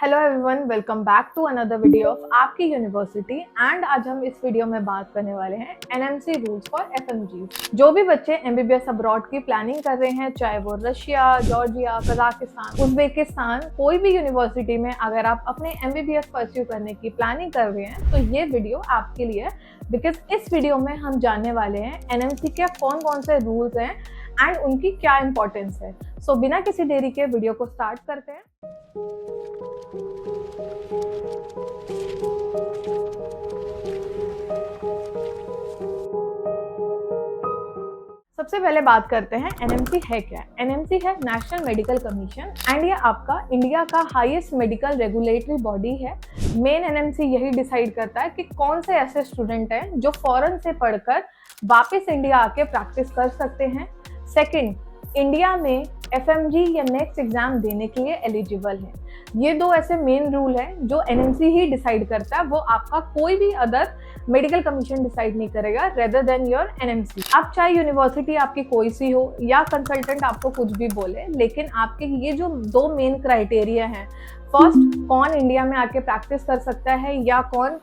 Hello everyone, welcome back to another video of आपकी university. And आज हम इस वीडियो में बात करने वाले हैं एनएमसी रूल्स फॉर एफएमजी। जो भी बच्चे एमबीबीएस अब्रॉड की प्लानिंग कर रहे हैं, चाहे वो रशिया, जॉर्जिया, कजाकिस्तान, उज्बेकिस्तान, कोई भी यूनिवर्सिटी में अगर आप अपने एमबीबीएस परस्यू करने की प्लानिंग कर रहे हैं तो ये वीडियो आपके लिए, बिकॉज इस वीडियो में हम जानने वाले हैं एनएमसी के कौन कौन से रूल्स हैं एंड उनकी क्या इंपॉर्टेंस है। सो बिना किसी देरी के वीडियो को स्टार्ट करते हैं। सबसे पहले बात करते हैं एनएमसी है क्या। एनएमसी है नेशनल मेडिकल कमीशन एंड ये आपका इंडिया का हाईएस्ट मेडिकल रेगुलेटरी बॉडी है। मेन एनएमसी यही डिसाइड करता है कि कौन से ऐसे स्टूडेंट हैं जो फॉरेन से पढ़कर वापस इंडिया आके प्रैक्टिस कर सकते हैं। सेकंड, इंडिया में एफएमजी या नेक्स्ट एग्जाम देने के लिए एलिजिबल है। ये दो ऐसे मेन रूल हैं जो एनएमसी ही डिसाइड करता है, वो आपका कोई भी अदर मेडिकल कमीशन डिसाइड नहीं करेगा रेदर देन योर एनएमसी। अब चाहे यूनिवर्सिटी आपकी कोई सी हो या कंसल्टेंट आपको कुछ भी बोले, लेकिन आपके ये जो दो मेन क्राइटेरिया हैं, फर्स्ट कौन इंडिया में आके प्रैक्टिस कर सकता है या कौन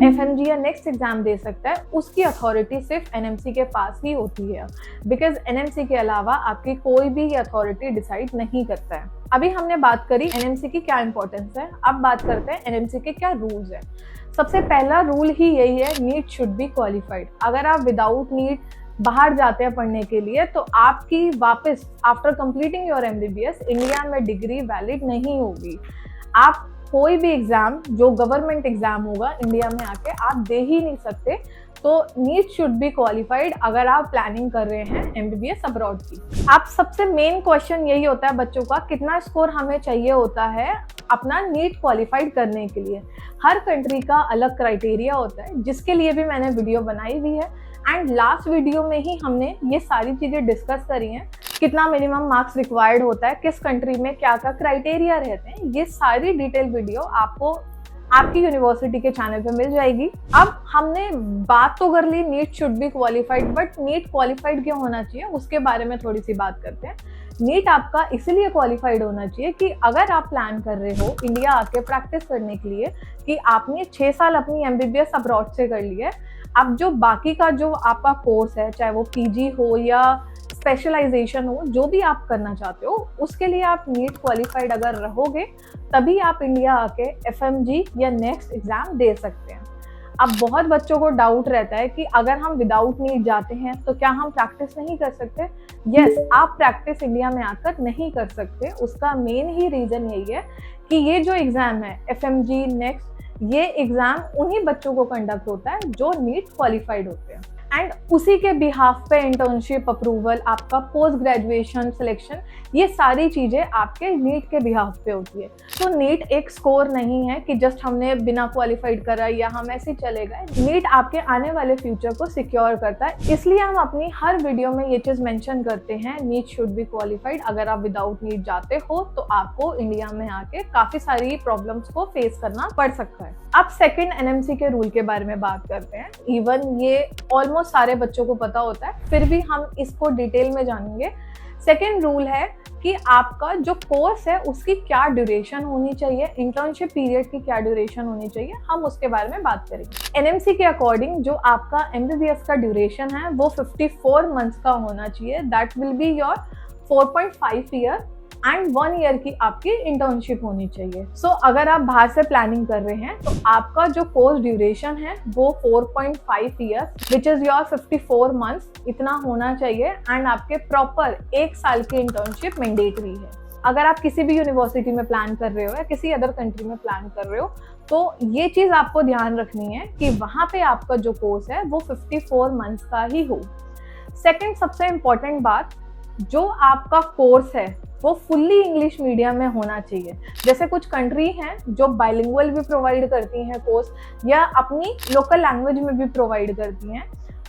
एफएमजी या नेक्स्ट एग्जाम दे सकता है, उसकी अथॉरिटी सिर्फ एनएमसी के पास ही होती है। बिकॉज एनएमसी के अलावा आपकी कोई भी अथॉरिटी डिसाइड नहीं करता है। अभी हमने बात करी एनएमसी की क्या इंपॉर्टेंस है, अब बात करते हैं एनएमसी के क्या रूल्स हैं। सबसे पहला रूल ही यही है, नीट शुड बी क्वालिफाइड। अगर आप विदाउट नीट बाहर जाते हैं पढ़ने के लिए तो आपकी वापस after completing your MBBS India में डिग्री वैलिड नहीं होगी। आप कोई भी एग्जाम जो गवर्नमेंट एग्जाम होगा इंडिया में आके आप दे ही नहीं सकते। तो नीट शुड बी क्वालिफाइड अगर आप प्लानिंग कर रहे हैं एमबीबीएस अब्रॉड की। आप सबसे मेन क्वेश्चन यही होता है बच्चों का, कितना स्कोर हमें चाहिए होता है अपना नीट क्वालिफाइड करने के लिए। हर कंट्री का अलग क्राइटेरिया होता है, जिसके लिए भी मैंने वीडियो बनाई हुई है एंड लास्ट वीडियो में ही हमने ये सारी चीज़ें डिस्कस करी हैं। कितना मिनिमम मार्क्स रिक्वायर्ड होता है, किस कंट्री में क्या क्या क्राइटेरिया रहते हैं, ये सारी डिटेल वीडियो आपको आपकी यूनिवर्सिटी के चैनल पे मिल जाएगी। अब हमने बात तो कर ली NEET should be qualified, but NEET qualified क्यों होना चाहिए उसके बारे में थोड़ी सी बात करते हैं। नीट आपका इसलिए क्वालिफाइड होना चाहिए कि अगर आप प्लान कर रहे हो इंडिया आके प्रैक्टिस करने के लिए, कि आपने 6 साल अपनी एमबीबीएस अब्रॉड से कर ली है, अब जो बाकी का जो आपका कोर्स है, चाहे वो पीजी हो या स्पेशलाइजेशन हो, जो भी आप करना चाहते हो, उसके लिए आप नीट क्वालिफाइड अगर रहोगे तभी आप इंडिया आके एफएमजी या नेक्स्ट एग्जाम दे सकते हैं। अब बहुत बच्चों को डाउट रहता है कि अगर हम विदाउट नीट जाते हैं तो क्या हम प्रैक्टिस नहीं कर सकते। यस, आप प्रैक्टिस इंडिया में आकर नहीं कर सकते। उसका मेन ही रीज़न यही है कि ये जो एग्ज़ाम है एफएमजी नेक्स्ट, ये एग्ज़ाम उन्हीं बच्चों को कंडक्ट होता है जो नीट क्वालिफाइड होते हैं एंड उसी के बिहाफ पे इंटर्नशिप अप्रूवल, आपका पोस्ट ग्रेजुएशन सिलेक्शन, ये सारी चीज़ें आपके नीट के बिहाफ पे होती है। तो नीट एक स्कोर नहीं है कि जस्ट हमने बिना क्वालिफाइड करा या हम ऐसे चले गए। नीट आपके आने वाले फ्यूचर को सिक्योर करता है, इसलिए हम अपनी हर वीडियो में ये चीज़ मेंशन करते हैं, नीट शुड बी क्वालिफाइड। अगर आप विदाउट नीट जाते हो तो आपको इंडिया में आके काफ़ी सारी प्रॉब्लम्स को फेस करना पड़ सकता है। अब सेकेंड एनएमसी के रूल के बारे में बात करते हैं। इवन ये ऑलमोस्ट सारे बच्चों को पता होता है, फिर भी हम इसको डिटेल में जानेंगे। सेकेंड रूल है कि आपका जो कोर्स है उसकी क्या ड्यूरेशन होनी चाहिए, इंटर्नशिप पीरियड की क्या ड्यूरेशन होनी चाहिए, हम उसके बारे में बात करेंगे। एनएमसी के अकॉर्डिंग जो आपका एमबीबीएस का ड्यूरेशन है वो 54 मंथ्स का होना चाहिए। That will be your 4.5 year and 1 year की आपकी इंटर्नशिप होनी चाहिए। सो अगर आप बाहर से प्लानिंग कर रहे हैं तो आपका जो कोर्स ड्यूरेशन है वो 4.5 years which is your 54 months इतना होना चाहिए एंड आपके प्रॉपर 1 साल की इंटर्नशिप मैंडेटरी है। अगर आप किसी भी यूनिवर्सिटी में प्लान कर रहे हो या किसी अदर कंट्री में प्लान कर रहे हो तो ये चीज़ आपको ध्यान रखनी है कि वहाँ पे आपका जो कोर्स है वो 54 मंथ्स का ही हो। सेकेंड सबसे इम्पॉर्टेंट बात, जो आपका कोर्स है वो फुल्ली इंग्लिश मीडियम में होना चाहिए। जैसे कुछ कंट्री हैं जो बाइलिंगुअल भी प्रोवाइड करती हैं कोर्स या अपनी लोकल लैंग्वेज में भी प्रोवाइड करती हैं,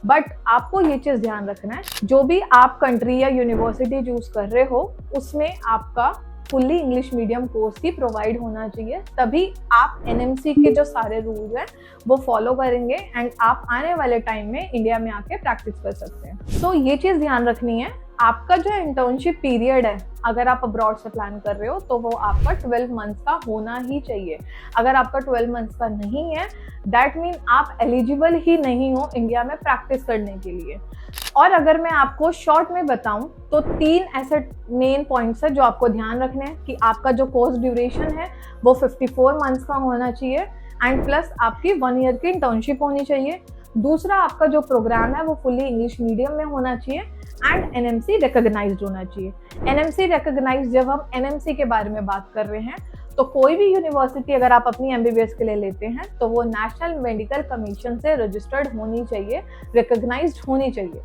बट आपको ये चीज़ ध्यान रखना है, जो भी आप कंट्री या यूनिवर्सिटी चूज कर रहे हो उसमें आपका फुल्ली इंग्लिश मीडियम कोर्स ही प्रोवाइड होना चाहिए, तभी आप एनएमसी के जो सारे रूल्स हैं वो फॉलो करेंगे एंड आप आने वाले टाइम में इंडिया में आके प्रैक्टिस कर सकते हैं। तो ये चीज़ ध्यान रखनी है आपका जो इंटर्नशिप पीरियड है, अगर आप अब्रॉड से प्लान कर रहे हो तो वो आपका 12 मंथ्स का होना ही चाहिए। अगर आपका 12 मंथ्स का नहीं है, दैट मीन आप एलिजिबल ही नहीं हो इंडिया में प्रैक्टिस करने के लिए। और अगर मैं आपको शॉर्ट में बताऊं तो 3 ऐसे मेन पॉइंट्स है जो आपको ध्यान रखने हैं कि आपका जो कोर्स ड्यूरेशन है वो 54 मंथ्स का होना चाहिए एंड प्लस आपकी 1 ईयर की इंटर्नशिप होनी चाहिए। दूसरा, आपका जो प्रोग्राम है वो फुल्ली इंग्लिश मीडियम में होना चाहिए एंड एनएमसी रिकॉग्नाइज्ड होना चाहिए। एनएमसी रिकॉग्नाइज्ड, जब हम एनएमसी के बारे में बात कर रहे हैं तो कोई भी यूनिवर्सिटी अगर आप अपनी एमबीबीएस के लिए लेते हैं तो वो नेशनल मेडिकल कमीशन से रजिस्टर्ड होनी चाहिए, रिकॉग्नाइज्ड होनी चाहिए।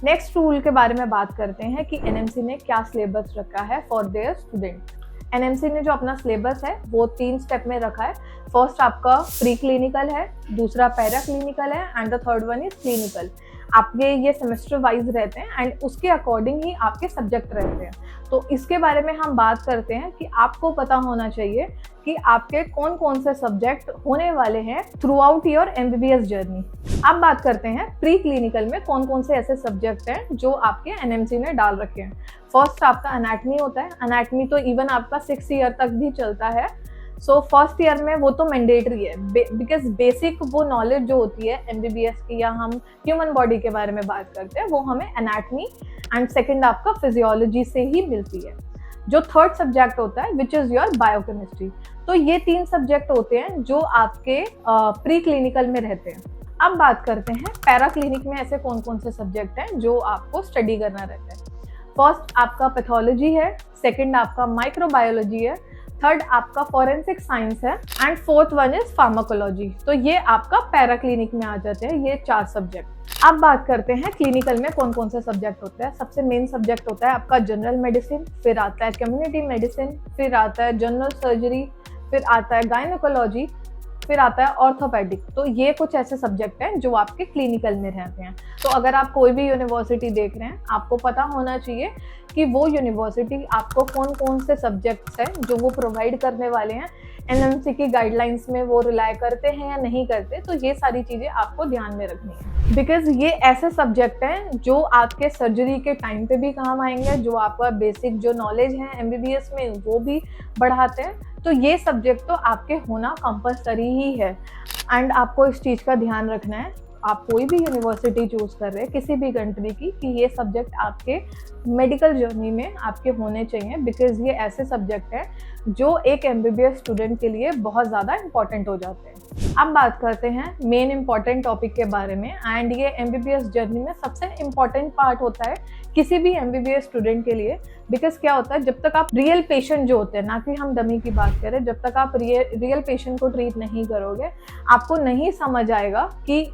नेक्स्ट रूल के बारे में बात करते हैं कि एनएमसी ने क्या सिलेबस रखा है फॉर देयर स्टूडेंट। एनएमसी ने जो अपना सिलेबस है वो 3 स्टेप में रखा है। फर्स्ट आपका प्री क्लिनिकल है, दूसरा पैरा क्लिनिकल है and the third one is clinical. आपके ये सेमेस्टर वाइज रहते हैं एंड उसके अकॉर्डिंग ही आपके सब्जेक्ट रहते हैं। तो इसके बारे में हम बात करते हैं कि आपको पता होना चाहिए कि आपके कौन कौन से सब्जेक्ट होने वाले हैं through out your MBBS journey. अब बात करते हैं प्री क्लिनिकल में कौन कौन से ऐसे सब्जेक्ट हैं जो आपके एनएमसी ने डाल रखे हैं। फर्स्ट आपका एनाटमी होता है। एनाटमी तो इवन आपका 6 ईयर तक भी चलता है। सो फर्स्ट ईयर में वो तो मैंडेटरी है बिकॉज बेसिक वो नॉलेज जो होती है एमबीबीएस की या हम ह्यूमन बॉडी के बारे में बात करते हैं वो हमें एनाटमी एंड सेकंड आपका फिजियोलॉजी से ही मिलती है। जो थर्ड सब्जेक्ट होता है विच इज़ योर बायोकेमिस्ट्री। तो ये 3 सब्जेक्ट होते हैं जो आपके प्री क्लिनिकल में रहते हैं। अब बात करते हैं पैरा क्लिनिक में ऐसे कौन कौन से सब्जेक्ट हैं जो आपको स्टडी करना रहता है। फर्स्ट आपका पैथोलॉजी है, सेकंड आपका माइक्रोबायोलॉजी है, थर्ड आपका फॉरेंसिक साइंस है and fourth one is pharmacology. तो ये आपका पैरा क्लिनिक में आ जाते हैं ये 4 सब्जेक्ट। अब बात करते हैं क्लिनिकल में कौन कौन से सब्जेक्ट होते हैं। सबसे मेन सब्जेक्ट होता है आपका जनरल मेडिसिन, फिर आता है कम्युनिटी मेडिसिन, फिर आता है जनरल सर्जरी, फिर आता है गायनेकोलॉजी, फिर आता है ऑर्थोपेडिक। तो ये कुछ ऐसे सब्जेक्ट हैं जो आपके क्लिनिकल में रहते हैं। तो अगर आप कोई भी यूनिवर्सिटी देख रहे हैं आपको पता होना चाहिए कि वो यूनिवर्सिटी आपको कौन कौन से सब्जेक्ट्स हैं जो वो प्रोवाइड करने वाले हैं, एनएमसी की गाइडलाइंस में वो रिलाई करते हैं या नहीं करते। तो ये सारी चीज़ें आपको ध्यान में रखनी है बिकॉज ये ऐसे सब्जेक्ट हैं जो आपके सर्जरी के टाइम पे भी काम आएंगे, जो आपका बेसिक जो नॉलेज है एमबीबीएस में वो भी बढ़ाते हैं। तो ये सब्जेक्ट तो आपके होना कंपलसरी ही है एंड आपको इस चीज़ का ध्यान रखना है। आप कोई भी यूनिवर्सिटी चूज कर रहे हैं किसी भी कंट्री की कि ये सब्जेक्ट आपके मेडिकल जर्नी में आपके होने चाहिए बिकॉज ये ऐसे सब्जेक्ट हैं जो एक एमबीबीएस स्टूडेंट के लिए बहुत ज़्यादा इंपॉर्टेंट हो जाते हैं। अब बात करते हैं मेन इंपॉर्टेंट टॉपिक के बारे में एंड ये एमबीबीएस जर्नी में सबसे इम्पॉर्टेंट पार्ट होता है किसी भी एमबीबीएस स्टूडेंट के लिए। बिकॉज क्या होता है, जब तक आप रियल पेशेंट जो होते हैं, ना कि हम डमी की बात करें, जब तक आप रियल पेशेंट को ट्रीट नहीं करोगे आपको नहीं समझ आएगा कि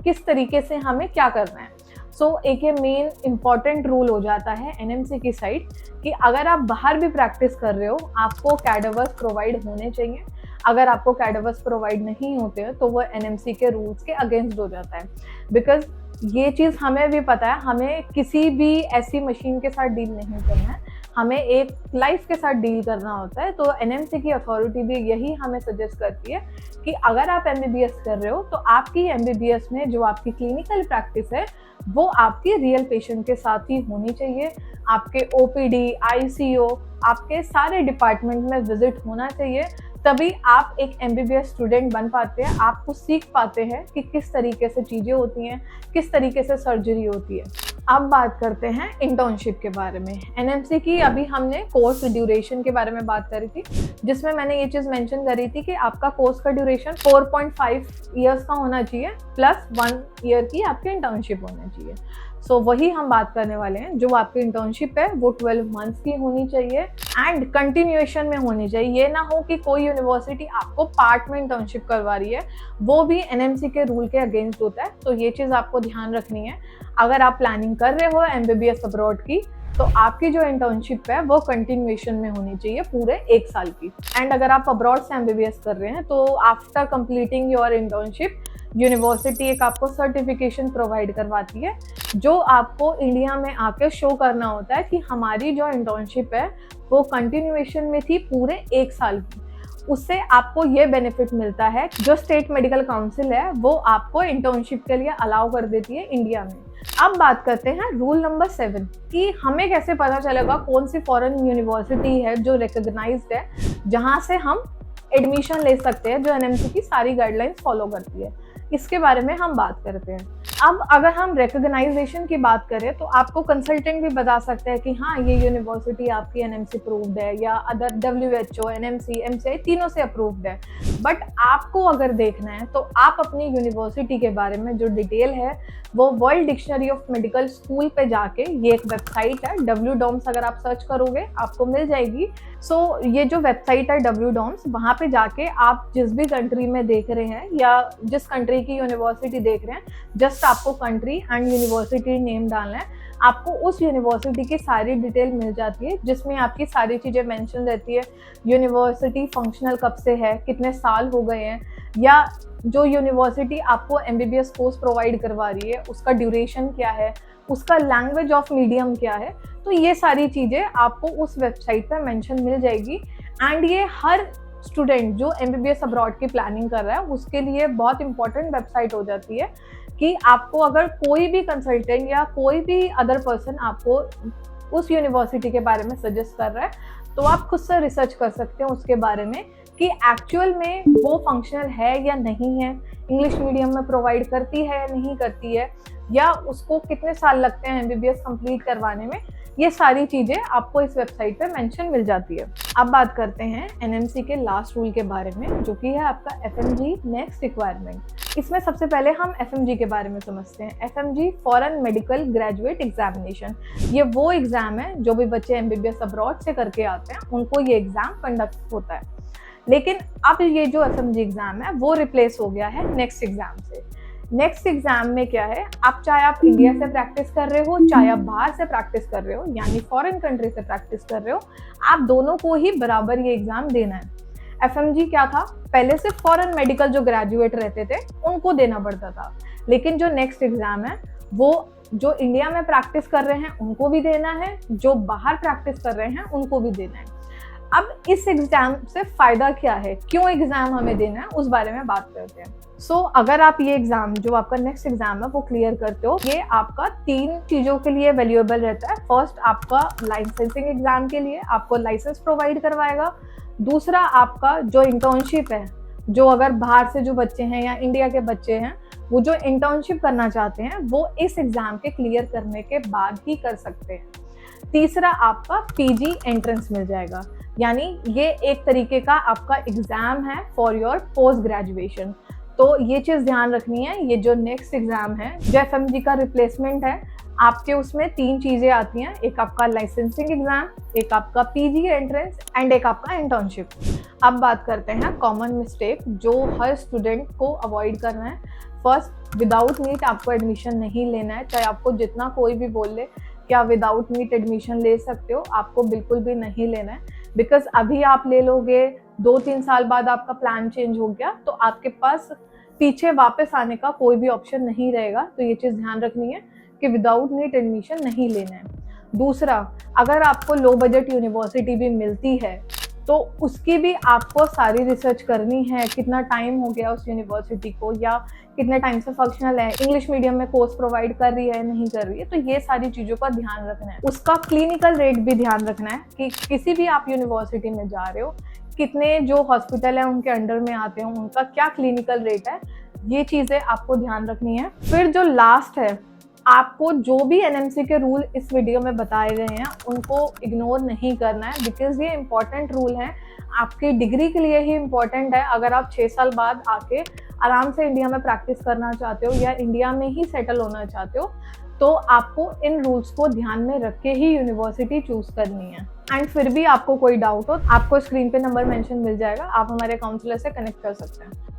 किस तरीके से हमें क्या करना है। सो एक ये मेन इम्पॉर्टेंट रूल हो जाता है एनएमसी की साइड कि अगर आप बाहर भी प्रैक्टिस कर रहे हो आपको कैडावर्स प्रोवाइड होने चाहिए। अगर आपको कैडावर्स प्रोवाइड नहीं होते हैं तो वो एनएमसी के रूल्स के अगेंस्ट हो जाता है। बिकॉज ये चीज़ हमें भी पता है, हमें किसी भी ऐसी मशीन के साथ डील नहीं करना है, हमें एक लाइफ के साथ डील करना होता है। तो एनएमसी की अथॉरिटी भी यही हमें सजेस्ट करती है कि अगर आप एमबीबीएस कर रहे हो तो आपकी एमबीबीएस में जो आपकी क्लिनिकल प्रैक्टिस है वो आपके रियल पेशेंट के साथ ही होनी चाहिए। आपके ओपीडी, आईसीयू, आपके सारे डिपार्टमेंट में विजिट होना चाहिए, तभी आप एक एमबीबीएस स्टूडेंट बन पाते हैं। आप कुछ सीख पाते हैं कि किस तरीके से चीज़ें होती हैं, किस तरीके से सर्जरी होती है। अब बात करते हैं इंटर्नशिप के बारे में। एनएमसी की अभी हमने कोर्स ड्यूरेशन के बारे में बात करी थी, जिसमें मैंने ये चीज़ मेंशन करी थी कि आपका कोर्स का ड्यूरेशन 4.5 ईयर्स का होना चाहिए प्लस 1 ईयर की आपकी इंटर्नशिप होनी चाहिए। सो वही हम बात करने वाले हैं। जो आपकी इंटर्नशिप है वो 12 मंथ्स की होनी चाहिए एंड कंटिन्यूएशन में होनी चाहिए। ये ना हो कि कोई यूनिवर्सिटी आपको पार्ट में इंटर्नशिप करवा रही है, वो भी एनएमसी के रूल के अगेंस्ट होता है। तो ये चीज़ आपको ध्यान रखनी है। अगर आप प्लानिंग कर रहे हो एमबीबीएस अब्रॉड की तो आपकी जो इंटर्नशिप है वो कंटिन्यूएशन में होनी चाहिए पूरे 1 साल की। एंड अगर आप अब्रॉड से एमबीबीएस कर रहे हैं तो after completing your internship university एक आपको सर्टिफिकेशन प्रोवाइड करवाती है जो आपको इंडिया में आके शो करना होता है कि हमारी जो इंटर्नशिप है वो कंटिन्यूएशन में थी पूरे 1 साल की। उससे आपको ये बेनिफिट मिलता है, जो स्टेट मेडिकल काउंसिल है वो आपको इंटर्नशिप के लिए अलाउ कर देती है इंडिया में। अब बात करते हैं रूल नंबर 7 कि हमें कैसे पता चलेगा कौन सी फॉरेन यूनिवर्सिटी है जो रिकॉग्नाइज्ड है, जहां से हम एडमिशन ले सकते हैं, जो एनएमसी की सारी गाइडलाइंस फॉलो करती है। इसके बारे में हम बात करते हैं। अब अगर हम रिकॉग्नाइजेशन की बात करें तो आपको कंसल्टेंट भी बता सकते हैं कि हाँ, ये यूनिवर्सिटी आपकी एनएमसी अप्रूव्ड है, या अदर WHO, एनएमसी, एमसीआई तीनों से अप्रूव्ड है। बट आपको अगर देखना है तो आप अपनी यूनिवर्सिटी के बारे में जो डिटेल है वो world dictionary of medical school पे जाके, ये एक वेबसाइट है WDOMS, अगर आप सर्च करोगे आपको मिल जाएगी। ये जो वेबसाइट है WDOMS, वहाँ पे जाके आप जिस भी कंट्री में देख रहे हैं या जिस कंट्री की यूनिवर्सिटी देख रहे हैं, जस्ट आपको कंट्री एंड यूनिवर्सिटी नेम डालना है। आपको उस यूनिवर्सिटी की सारी डिटेल मिल जाती है, जिसमें आपकी सारी चीज़ें मेंशन रहती है। यूनिवर्सिटी फंक्शनल कब से है, कितने साल हो गए हैं, या जो यूनिवर्सिटी आपको MBBS कोर्स प्रोवाइड करवा रही है उसका ड्यूरेशन क्या है, उसका लैंग्वेज ऑफ मीडियम क्या है। तो ये सारी चीज़ें आपको उस वेबसाइट पर मेंशन मिल जाएगी। एंड ये हर स्टूडेंट जो MBBS अब्रॉड की प्लानिंग कर रहा है उसके लिए बहुत इंपॉर्टेंट वेबसाइट हो जाती है कि आपको अगर कोई भी कंसल्टेंट या कोई भी अदर पर्सन आपको उस यूनिवर्सिटी के बारे में सजेस्ट कर रहा है, तो आप खुद से रिसर्च कर सकते हैं उसके बारे में कि एक्चुअल में वो फंक्शनल है या नहीं है, इंग्लिश मीडियम में प्रोवाइड करती है या नहीं करती है, या उसको कितने साल लगते हैं MBBS कंप्लीट करवाने में। ये सारी चीज़ें आपको इस वेबसाइट पे मेंशन मिल जाती है। अब बात करते हैं NMC के लास्ट रूल के बारे में, जो कि है आपका FMG नेक्स्ट रिक्वायरमेंट। इसमें सबसे पहले हम FMG के बारे में समझते हैं। FMG foreign medical graduate examination, ये वो एग्ज़ाम है जो भी बच्चे MBBS अब्रॉड से करके आते हैं उनको ये एग्ज़ाम कंडक्ट होता है। लेकिन अब ये जो FMG एग्ज़ाम है वो रिप्लेस हो गया है नेक्स्ट एग्ज़ाम से। नेक्स्ट एग्जाम में क्या है, आप चाहे आप इंडिया से प्रैक्टिस कर रहे हो, चाहे आप बाहर से प्रैक्टिस कर रहे हो, यानी फॉरेन कंट्री से प्रैक्टिस कर रहे हो, आप दोनों को ही बराबर ये एग्जाम देना है। FMG क्या था, पहले से फॉरेन मेडिकल जो ग्रेजुएट रहते थे उनको देना पड़ता था, लेकिन जो नेक्स्ट एग्जाम है वो जो इंडिया में प्रैक्टिस कर रहे हैं उनको भी देना है, जो बाहर प्रैक्टिस कर रहे हैं उनको भी देना है। अब इस एग्जाम से फायदा क्या है, क्यों एग्जाम हमें देना है, उस बारे में बात करते हैं। अगर आप ये एग्जाम जो आपका नेक्स्ट एग्जाम है वो क्लियर करते हो, ये आपका 3 चीज़ों के लिए वैल्यूएबल रहता है। फर्स्ट, आपका लाइसेंसिंग एग्जाम के लिए आपको लाइसेंस प्रोवाइड करवाएगा। दूसरा, आपका जो इंटर्नशिप है, जो अगर बाहर से जो बच्चे हैं या इंडिया के बच्चे हैं वो जो इंटर्नशिप करना चाहते हैं वो इस एग्जाम के क्लियर करने के बाद ही कर सकते हैं। तीसरा, आपका PG एंट्रेंस मिल जाएगा, यानी ये एक तरीके का आपका एग्जाम है फॉर योर पोस्ट ग्रेजुएशन। तो ये चीज़ ध्यान रखनी है, ये जो नेक्स्ट एग्जाम है जो FMG का रिप्लेसमेंट है, आपके उसमें 3 चीज़ें आती हैं, एक आपका लाइसेंसिंग एग्जाम, एक आपका PG एंट्रेंस एंड एक आपका इंटर्नशिप। अब बात करते हैं कॉमन मिस्टेक जो हर स्टूडेंट को अवॉइड करना है। फर्स्ट, विदाउट नीट आपको एडमिशन नहीं लेना है, चाहे आपको जितना कोई भी बोल ले कि आप विदाउट नीट एडमिशन ले सकते हो, आपको बिल्कुल भी नहीं लेना है। बिकॉज अभी आप ले लोगे, 2-3 साल बाद आपका प्लान चेंज हो गया तो आपके पास पीछे वापस आने का कोई भी ऑप्शन नहीं रहेगा। तो ये चीज़ ध्यान रखनी है कि विदाउट नीट एडमिशन नहीं लेना है। दूसरा, अगर आपको लो बजट यूनिवर्सिटी भी मिलती है तो उसकी भी आपको सारी रिसर्च करनी है, कितना टाइम हो गया उस यूनिवर्सिटी को, या कितने टाइम से फंक्शनल है, इंग्लिश मीडियम में कोर्स प्रोवाइड कर रही है नहीं कर रही है। तो ये सारी चीज़ों का ध्यान रखना है। उसका क्लिनिकल रेट भी ध्यान रखना है कि किसी भी आप यूनिवर्सिटी में जा रहे हो, कितने जो हॉस्पिटल है उनके अंडर में आते हैं, उनका क्या क्लिनिकल रेट है, ये चीज़ें आपको ध्यान रखनी है। फिर जो लास्ट है, आपको जो भी NMC के रूल इस वीडियो में बताए गए हैं उनको इग्नोर नहीं करना है, बिकॉज ये इंपॉर्टेंट रूल हैं, आपकी डिग्री के लिए ही इम्पॉर्टेंट है। अगर आप 6 साल बाद आके आराम से इंडिया में प्रैक्टिस करना चाहते हो या इंडिया में ही सेटल होना चाहते हो, तो आपको इन रूल्स को ध्यान में रख के ही यूनिवर्सिटी चूज करनी है। एंड फिर भी आपको कोई डाउट हो, आपको स्क्रीन पे नंबर मेंशन मिल जाएगा, आप हमारे काउंसलर से कनेक्ट कर सकते हैं।